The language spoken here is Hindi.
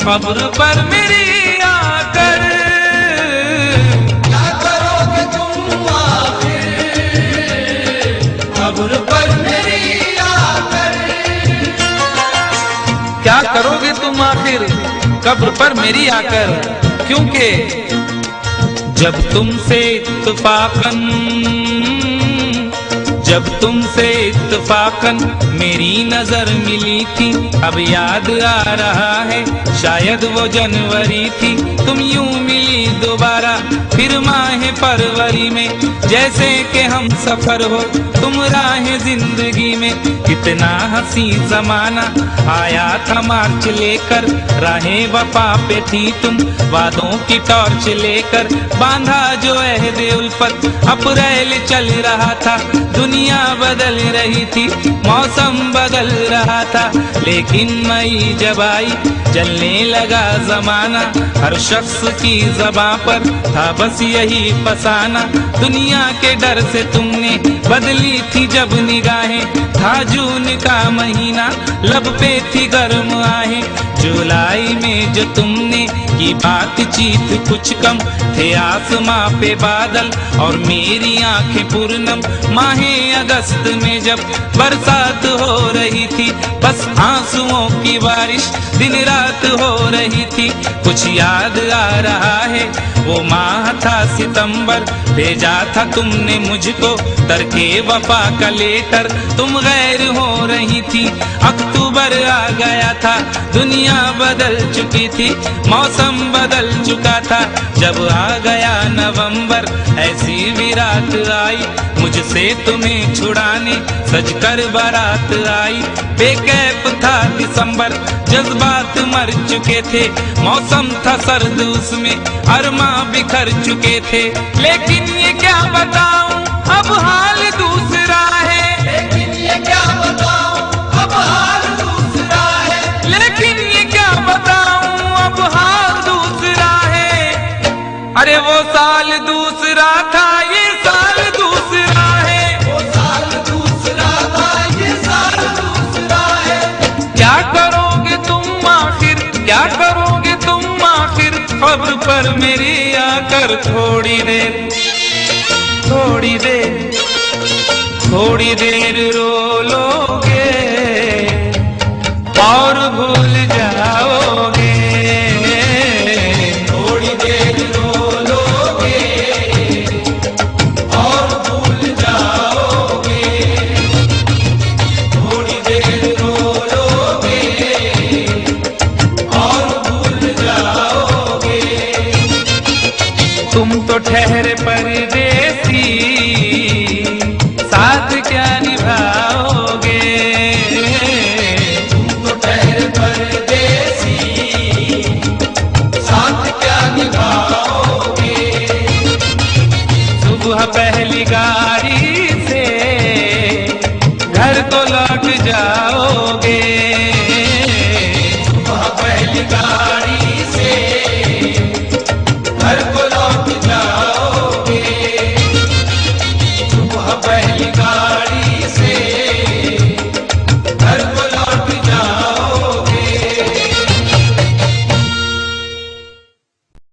कब्र पर मेरी आकर। क्या करोगे तुम आखिर कब्र पर मेरी आकर। क्या करोगे तुम आखिर कब्र पर मेरी आकर, क्योंकि जब तुमसे इत्तफाकन मेरी नजर मिली थी, अब याद आ रहा है शायद वो जनवरी थी। तुम यूं मिली दोबारा फिर माह फरवरी में, जैसे कि हम सफर हो तुम राह जिंदगी में। कितना हंसी जमाना आया था मार्च लेकर, राहें वफा पे थी तुम वादों की टॉर्च लेकर। बांधा जो अहद उल्फत अप्रैल चल रहा था, दुनिया बदल रही थी मौसम बदल रहा था। लेकिन मई जब आई चलने लगा जमाना, हर शख्स की ज़बां पर था बस यही फसाना। दुनिया के डर से तुमने बदली थी जब निगाहें, था जून का महीना लब पे थी गर्म आहें। जुलाई में जो तुमने की बातचीत कुछ कम थे आसमां पे बादल और मेरी आंखें पूर्णम। माहे अगस्त में जब बरसात हो रही थी, बस आंसुओं की बारिश दिन रात हो रही थी। कुछ याद आ रहा है वो माह था सितंबर, भेजा था तुमने मुझको तरके वफा का लेटर। तुम गैर हो रही थी, अक्टूबर आ गया था, दुनिया बदल चुकी थी, मौसम बदल चुका था। जब आ गया नवंबर ऐसी विराट आई, मुझसे तुम्हें छुड़ाने सजकर बारात आई। बेकैफ था दिसंबर, जज्बात मर चुके थे, मौसम था सर्द उसमें अरमा बिखर चुके थे। लेकिन ये क्या बताऊं अब हाल दूसरा है, लेकिन ये क्या बताऊं अब हाल दूसरा है। लेकिन ये क्या बताऊं अब हाल दूसरा है। अरे वो साल दूसरा था ये साल दूसरा है, वो साल दूसरा था ये साल दूसरा है। क्या करोगे तुम आखिर, क्या करोगे तुम आखिर कब्र पर मेरी आकर। थोड़ी देर थोड़ी देर थोड़ी देर रो लोगे और भूल जा